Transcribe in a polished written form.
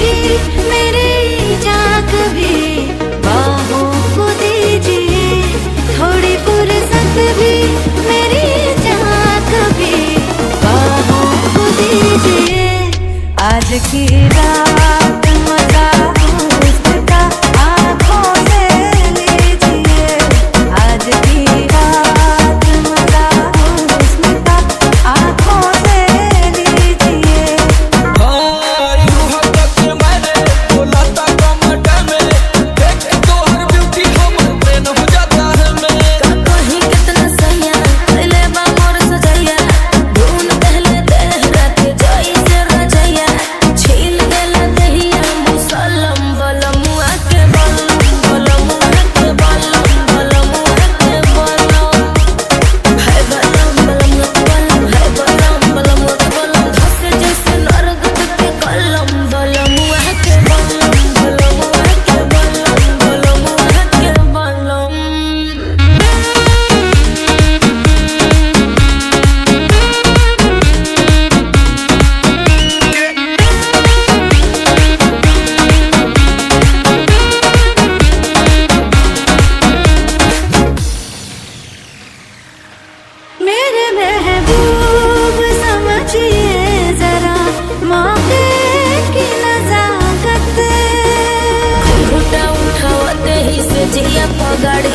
भी मेरी जाग भी बाहों को दीजिए, थोड़ी फुर्सत भी मेरी जाग भी बाहों को दीजिए। आज की रात मजा उसका आँखों से लीजिए, आज की रात मजा उसका आँखों से लीजिए। मेरे महबूब समझिए जरा मौके की नजाकत, घुंघटा उठावते ही से जिया पगाड़ी